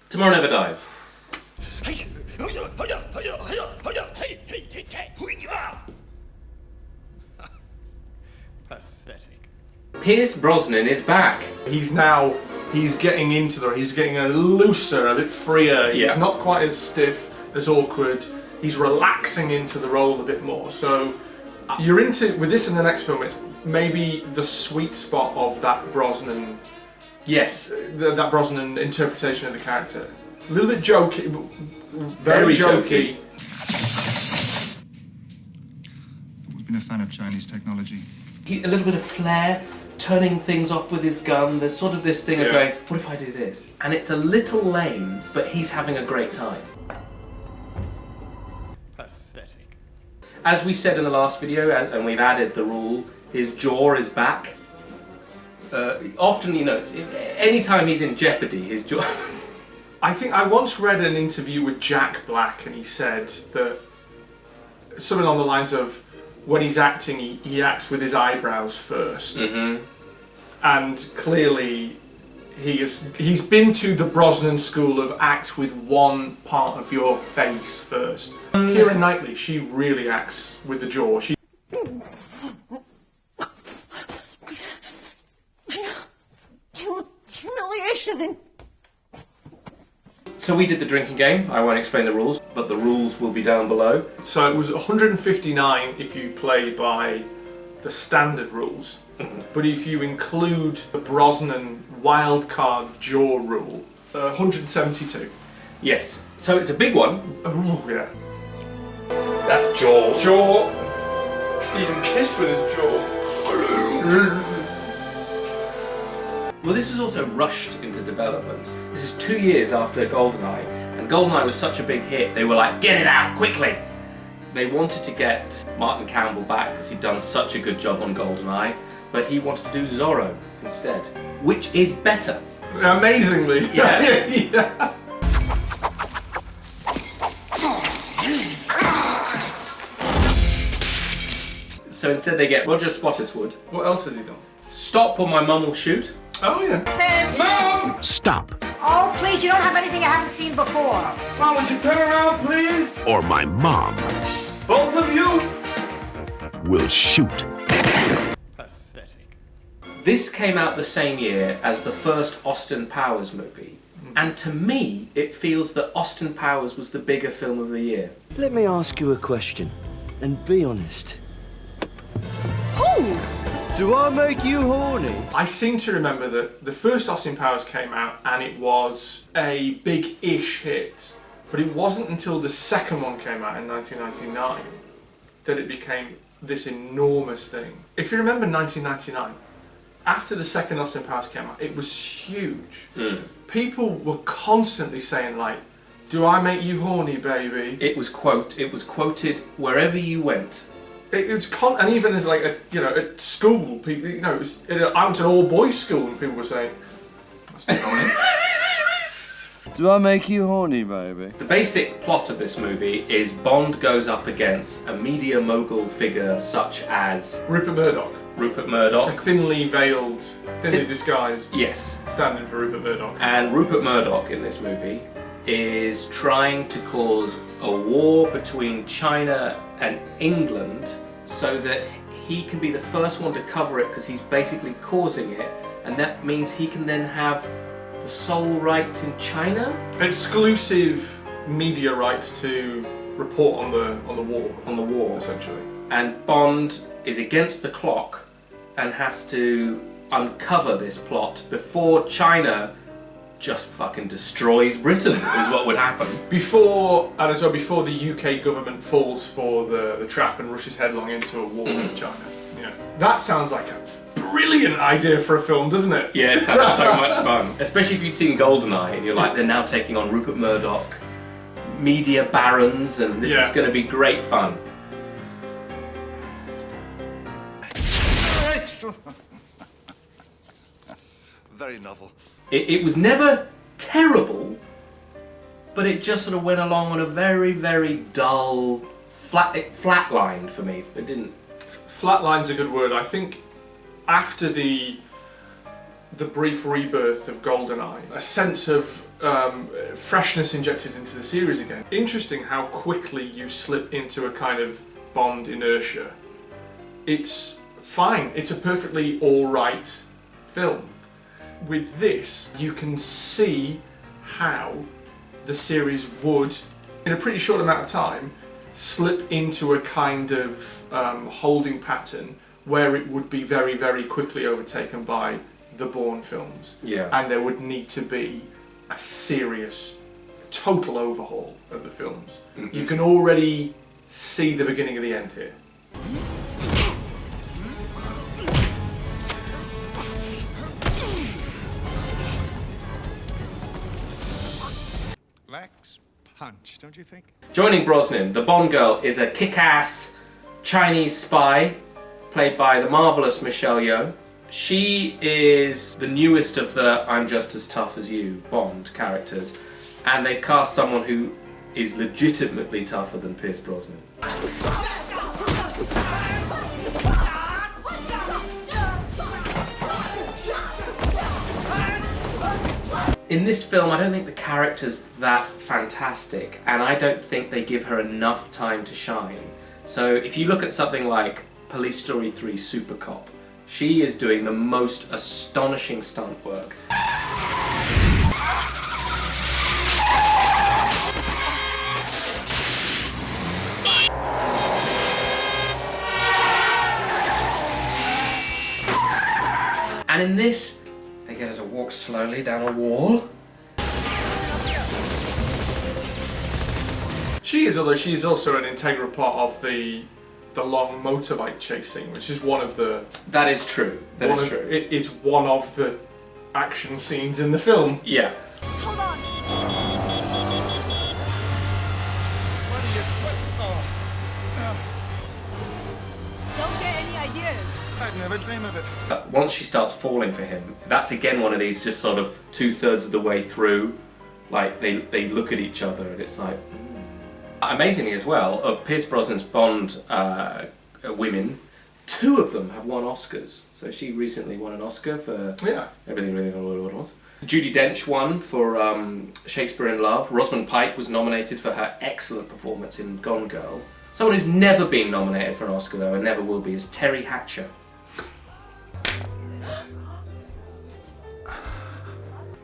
Tomorrow Never Dies. Pathetic. Pierce Brosnan is back. He's getting into he's getting a looser, a bit freer. Yeah. He's not quite as stiff, as awkward. He's relaxing into the role a bit more. So you're into, with this in the next film, it's maybe the sweet spot of that Brosnan. Yes. That Brosnan interpretation of the character. A little bit jokey, Very jokey. I've been a fan of Chinese technology. A little bit of flair, turning things off with his gun. There's sort of this thing of going, what if I do this? And it's a little lame, but he's having a great time. Pathetic. As we said in the last video, and we've added the rule, his jaw is back. Often, you know, anytime he's in jeopardy, his jaw... I think I once read an interview with Jack Black, and he said that something on the lines of, when he's acting, he acts with his eyebrows first. Mm-hmm. And clearly, he's been to the Brosnan school of act with one part of your face first. Keira Knightley, she really acts with the jaw. Humiliation. So we did the drinking game. I won't explain the rules, but the rules will be down below. So it was 159 if you play by the standard rules, but if you include the Brosnan wildcard jaw rule, 172. Yes. So it's a big one. Ooh, yeah. That's jaw. Jaw. He even kissed with his jaw. Well, this was also rushed into development. This is 2 years after GoldenEye, and GoldenEye was such a big hit, they were like, get it out, quickly! They wanted to get Martin Campbell back because he'd done such a good job on GoldenEye, but he wanted to do Zorro instead, which is better. Amazingly. Yeah. Yeah. So instead they get Roger Spottiswoode. What else has he done? Stop or My Mum Will Shoot. Oh, yeah. Mom! Stop, Oh, please, you don't have anything I haven't seen before. Mom, would you turn around, please? or my mom Both of you? will shoot. Pathetic. This came out the same year as the first Austin Powers movie. And to me, it feels that Austin Powers was the bigger film of the year. Let me ask you a question, and be honest. Ooh! Do I make you horny? I seem to remember that the first Austin Powers came out and it was a big-ish hit, but it wasn't until the second one came out in 1999 that it became this enormous thing. If you remember 1999, after the second Austin Powers came out, it was huge. People were constantly saying like, do I make you horny, baby? It was quoted wherever you went. It was and even as like at school, people, it was. I went to an all-boys school, and people were saying, "That's not horny." Do I make you horny, baby? The basic plot of this movie is Bond goes up against a media mogul figure such as Rupert Murdoch, Rupert a Murdoch. thinly veiled, thinly disguised, Yes. standing for Rupert Murdoch. And Rupert Murdoch in this movie is trying to cause a war between China and England so that he can be the first one to cover it because he's basically causing it, and that means he can then have the sole rights in China? Exclusive media rights to report on the war. On the war. Essentially. And Bond is against the clock and has to uncover this plot before China just fucking destroys Britain, is what would happen. Before the UK government falls for the trap and rushes headlong into a war with China. Yeah. That sounds like a brilliant idea for a film, doesn't it? Yeah, it sounds so much fun. Especially if you'd seen GoldenEye and you're like, they're now taking on Rupert Murdoch, media barons, and this is going to be great fun. Very novel. It was never terrible, but it just sort of went along on a very, very dull, flatlined for me. It didn't. Flatline's a good word. I think after the brief rebirth of GoldenEye, a sense of freshness injected into the series again. Interesting how quickly you slip into a kind of Bond inertia. It's fine. It's a perfectly alright film. With this, you can see how the series would, in a pretty short amount of time, slip into a kind of holding pattern where it would be very, very quickly overtaken by the Bourne films. Yeah. And there would need to be a serious, total overhaul of the films. You can already see the beginning of the end here. Lacks punch, don't you think? Joining Brosnan, the Bond girl is a kick-ass Chinese spy played by the marvellous Michelle Yeoh. She is the newest of the I'm just as tough as you Bond characters, and they cast someone who is legitimately tougher than Pierce Brosnan. In this film, I don't think the character's that fantastic, and I don't think they give her enough time to shine. So if you look at something like Police Story 3 Super Cop, she is doing the most astonishing stunt work. And in this, they get her to walk slowly down a wall. She is, although she is also an integral part of the long motorbike chasing, which is one of the... That is true. That is true. It is one of the action scenes in the film. Yeah. Hold on. What are you... Don't get any ideas. I'd never dream of it. Once she starts falling for him, that's again one of these just sort of 2/3 of the way through, like they look at each other and it's like... Amazingly as well, of Pierce Brosnan's Bond women, 2 of them have won Oscars. So she recently won an Oscar for Everything Really What It Was. Judi Dench won for Shakespeare in Love. Rosamund Pike was nominated for her excellent performance in Gone Girl. Someone who's never been nominated for an Oscar though, and never will be, is Terry Hatcher.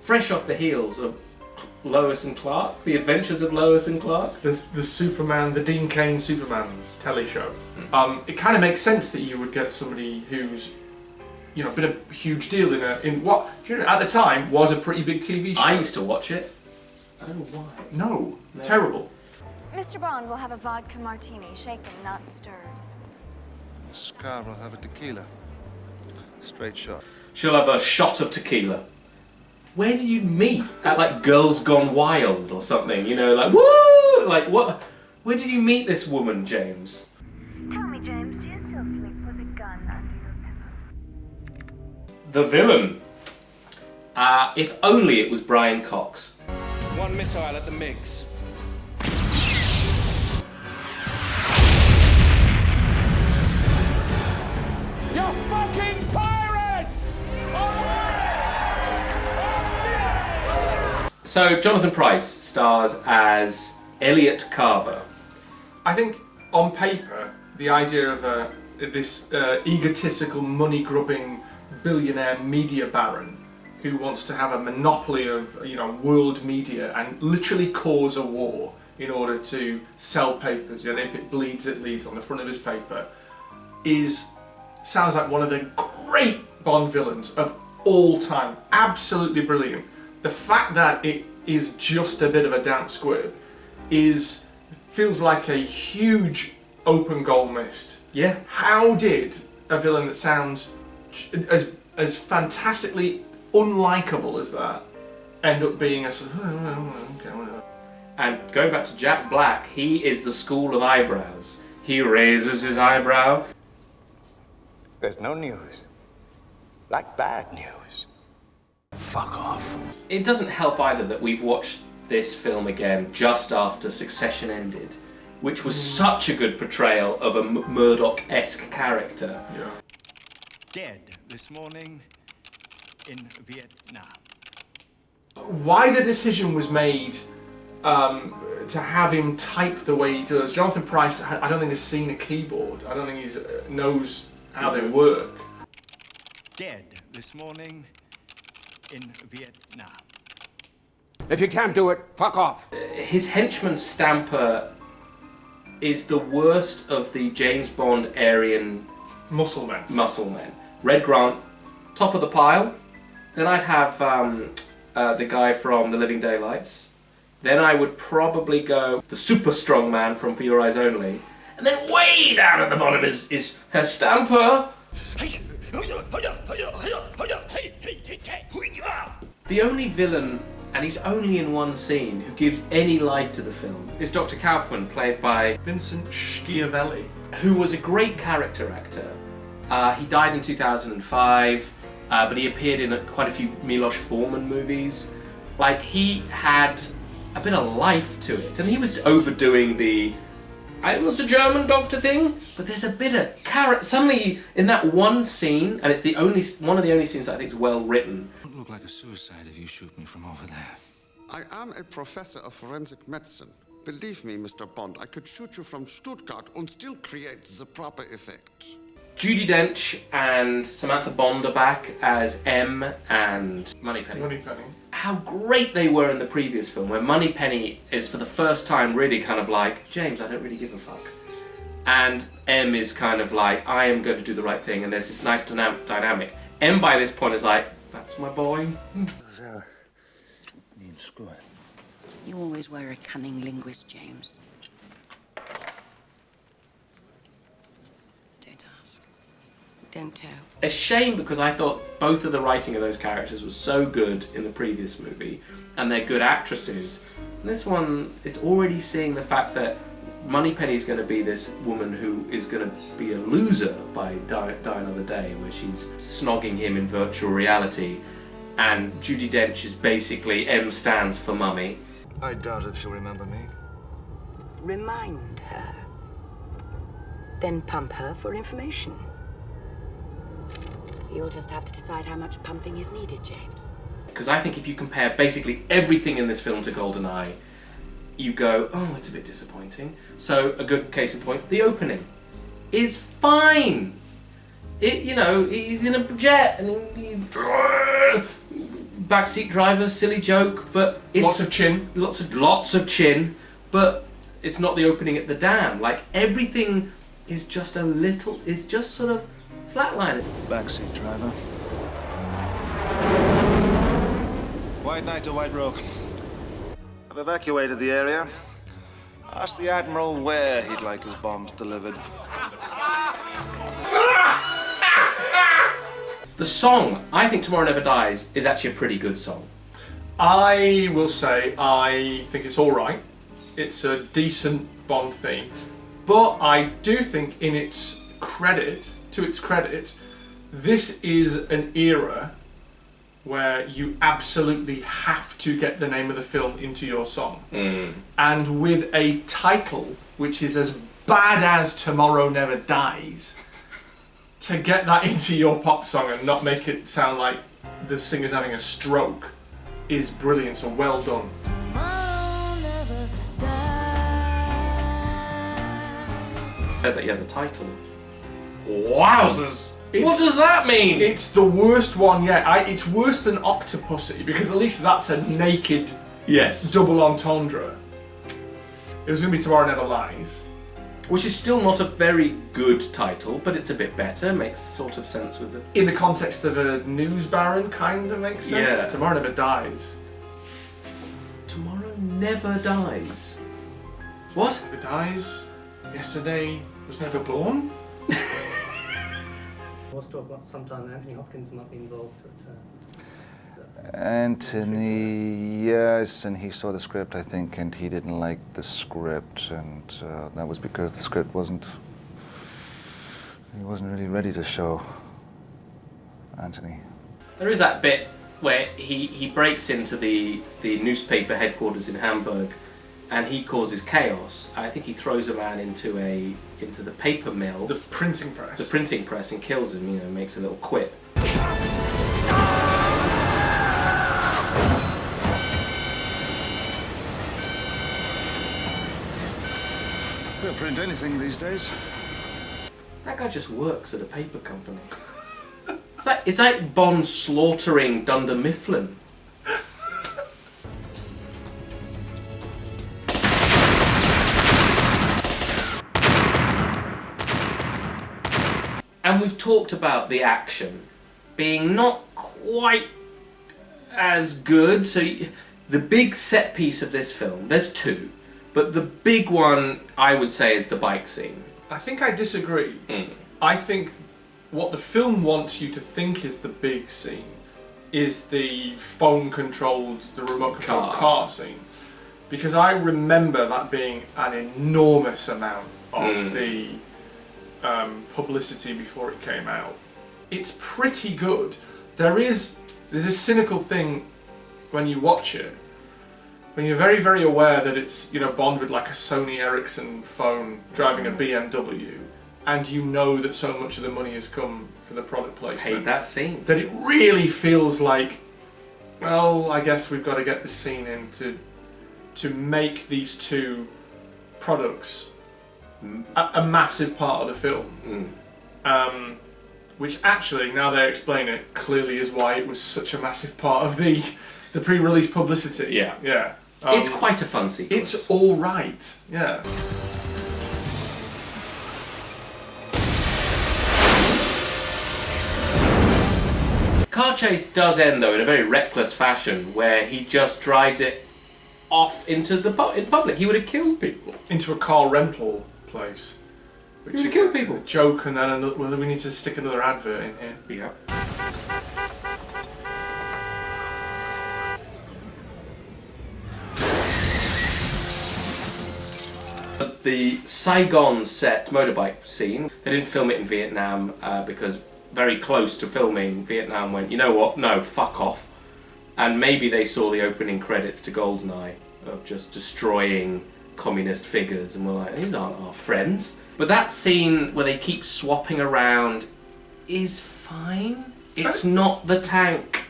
Fresh off the heels of Lois and Clark, The Adventures of Lois and Clark. The Superman, the Dean Cain Superman telly show. It kind of makes sense that you would get somebody who's, you know, been a huge deal in what at the time was a pretty big TV show. I used to watch it. I don't know why. No, terrible. Mr. Bond will have a vodka martini, shaken, not stirred. Mrs. Carr will have a tequila. Straight shot. She'll have a shot of tequila. Where did you meet? At like Girls Gone Wild or something, you know, like woo! Like what? Where did you meet this woman, James? Tell me, James, do you still sleep with a gun under your pillow? The villain. If only it was Brian Cox. One missile at the MiGs. You're fucking pirates! So Jonathan Pryce stars as Elliot Carver. I think on paper the idea of this egotistical, money-grubbing billionaire media baron who wants to have a monopoly of world media and literally cause a war in order to sell papers, and if it bleeds, it leads on the front of his paper, sounds like one of the great Bond villains of all time. Absolutely brilliant. The fact that it is just a bit of a damp squib feels like a huge open goal missed. Yeah. How did a villain that sounds as fantastically unlikable as that end up being a sort of... And going back to Jack Black, he is the school of eyebrows. He raises his eyebrow. There's no news. Like bad news. Fuck off. It doesn't help either that we've watched this film again just after Succession ended, which was such a good portrayal of a Murdoch-esque character. Yeah. Dead this morning in Vietnam. Why the decision was made to have him type the way he does. Jonathan Pryce, I don't think has seen a keyboard. I don't think he knows how they work. Dead this morning in Vietnam. If you can't do it, fuck off. His henchman Stamper is the worst of the James Bond Aryan Muscle men. Red Grant, top of the pile. Then I'd have the guy from The Living Daylights. Then I would probably go the super strong man from For Your Eyes Only. And then way down at the bottom is her Stamper. The only villain, and he's only in one scene, who gives any life to the film is Dr. Kaufman, played by Vincent Schiavelli, who was a great character actor. He died in 2005, but he appeared in quite a few Milos Forman movies. Like, he had a bit of life to it, and he was overdoing the I was a German doctor thing, but there's a bit of character. Suddenly, in that one scene, and it's one of the only scenes that I think is well written. It won't look like a suicide if you shoot me from over there. I am a professor of forensic medicine. Believe me, Mr. Bond, I could shoot you from Stuttgart and still create the proper effect. Judi Dench and Samantha Bond are back as M and Moneypenny. How great they were in the previous film, where Moneypenny is for the first time really kind of like, James, I don't really give a fuck. And M is kind of like, I am going to do the right thing, and there's this nice dynamic. M by this point is like, that's my boy. You always were a cunning linguist, James. Don't ask. Don't tell. A shame, because I thought both of the writing of those characters was so good in the previous movie, and they're good actresses. And this one, it's already seeing the fact that Moneypenny's going to be this woman who is going to be a loser by Die Another Day, where she's snogging him in virtual reality, and Judi Dench is basically M stands for mummy. I doubt if she'll remember me. Remind her. Then pump her for information. You'll just have to decide how much pumping is needed, James. Because I think if you compare basically everything in this film to GoldenEye, you go, oh, it's a bit disappointing. So a good case in point, the opening is fine. He's in a jet and backseat driver, silly joke, but it's lots of chin, but it's not the opening at the dam. Like, everything is just sort of flatlining. Backseat driver. White Knight to White Rook. I've evacuated the area. Ask the Admiral where he'd like his bombs delivered. The song, I think Tomorrow Never Dies, is actually a pretty good song. I will say I think it's alright. It's a decent Bond theme. But I do think to its credit, this is an era where you absolutely have to get the name of the film into your song. And with a title which is as bad as Tomorrow Never Dies, to get that into your pop song and not make it sound like the singer's having a stroke is brilliant, so well done. Said that you had the title. Wowzers! What does that mean? It's the worst one yet. It's worse than Octopussy, because at least that's a naked double entendre. It was going to be Tomorrow Never Lies. Which is still not a very good title, but it's a bit better, makes sort of sense with it. In the context of a news baron, kind of makes sense. Yeah. Tomorrow Never Dies. Tomorrow Never Dies. What? Never dies. Yesterday was never born. Was talk about sometime Anthony Hopkins might be involved. Anthony, yes, and he saw the script, I think, and he didn't like the script, and that was because the script he wasn't really ready to show Anthony. There is that bit where he breaks into the newspaper headquarters in Hamburg, and he causes chaos. I think he throws a man into the paper mill, the printing press, and kills him. You know, makes a little quip. They'll print anything these days. That guy just works at a paper company. It's like Bond slaughtering Dunder Mifflin. And we've talked about the action being not quite as good. So the big set piece of this film, there's two, but the big one I would say is the bike scene. I think I disagree. I think what the film wants you to think is the big scene is the phone-controlled, the remote-controlled car scene. Because I remember that being an enormous amount of the publicity before it came out. It's pretty good. There's a cynical thing when you watch it, when you're very, very aware that it's, you know, Bond with like a Sony Ericsson phone driving a BMW, and you know that so much of the money has come for the product placement. Hate that scene. That it really feels like, well, I guess we've got to get this scene in to make these two products a massive part of the film. Which actually, now they explain it, clearly is why it was such a massive part of the pre-release publicity. Yeah. It's quite a fun sequence. It's all right. Yeah. Car chase does end though in a very reckless fashion, where he just drives it off into the in public. He would have killed people. Into a car rental place. He would have killed people. A joke, and then another, well, we need to stick another advert in here. Yeah. The Saigon set motorbike scene, they didn't film it in Vietnam because very close to filming, Vietnam went, you know what, no, fuck off. And maybe they saw the opening credits to GoldenEye of just destroying communist figures and were like, these aren't our friends. But that scene where they keep swapping around is fine. It's not the tank.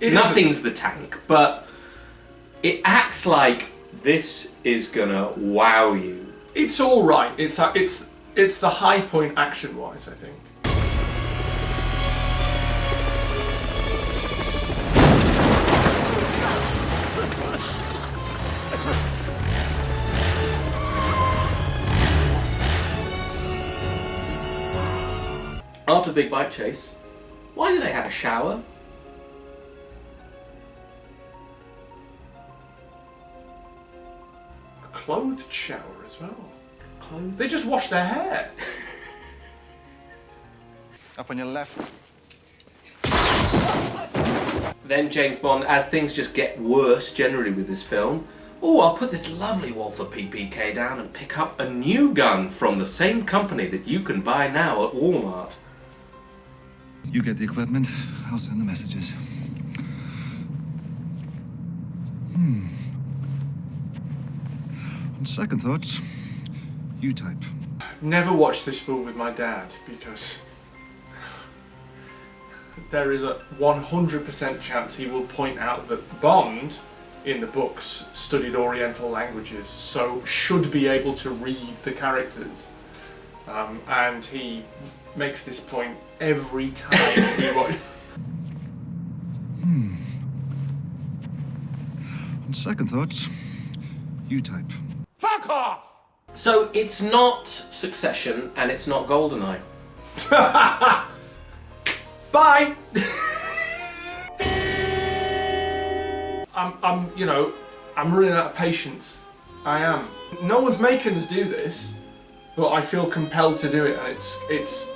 Nothing's the tank, but it acts like this is gonna wow you. It's all right. It's the high point action-wise, I think. After the big bike chase, why do they have a shower? A clothed shower as well. They just wash their hair. Up on your left. Then James Bond, as things just get worse generally with this film, oh, I'll put this lovely Walther PPK down and pick up a new gun from the same company that you can buy now at Walmart. You get the equipment, I'll send the messages. On second thoughts, you type. Never watched this film with my dad because there is a 100% chance he will point out that Bond in the books studied Oriental languages, so should be able to read the characters. And he makes this point every time he watches. On second thoughts, you type. Fuck off! So it's not Succession and it's not GoldenEye. Bye! I'm running out of patience. I am. No one's making us do this, but I feel compelled to do it, and it's this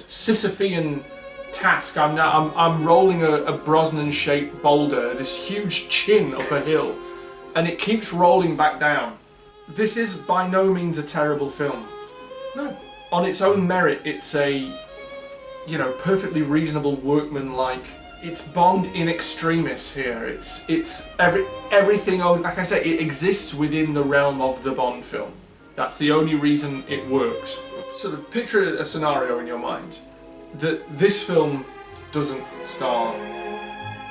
Sisyphean task. I'm rolling a Brosnan-shaped boulder, this huge chin up a hill, and it keeps rolling back down. This is by no means a terrible film. No. On its own merit, it's a, perfectly reasonable, workman-like It's Bond in extremis here. It's everything. Like I say, it exists within the realm of the Bond film. That's the only reason it works. Sort of picture a scenario in your mind that this film doesn't star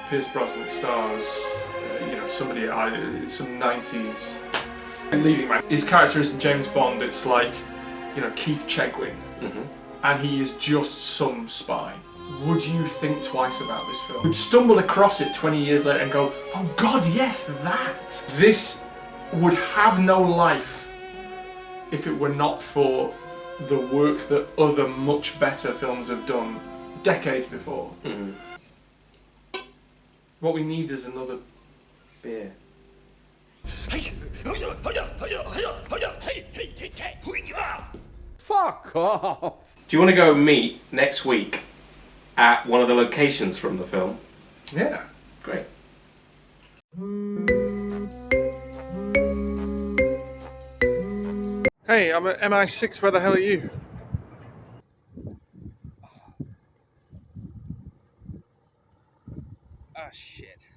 Pierce Brosnan. It stars, somebody some 90s leading man. His character isn't James Bond. It's like, Keith Chegwin, and he is just some spy. Would you think twice about this film? Would stumble across it 20 years later and go, oh God, yes, that! This would have no life if it were not for the work that other much better films have done decades before. What we need is another beer. Fuck off! Do you want to go meet next week at one of the locations from the film? Yeah. Great. Hey, I'm at MI6, where the hell are you? Ah, shit.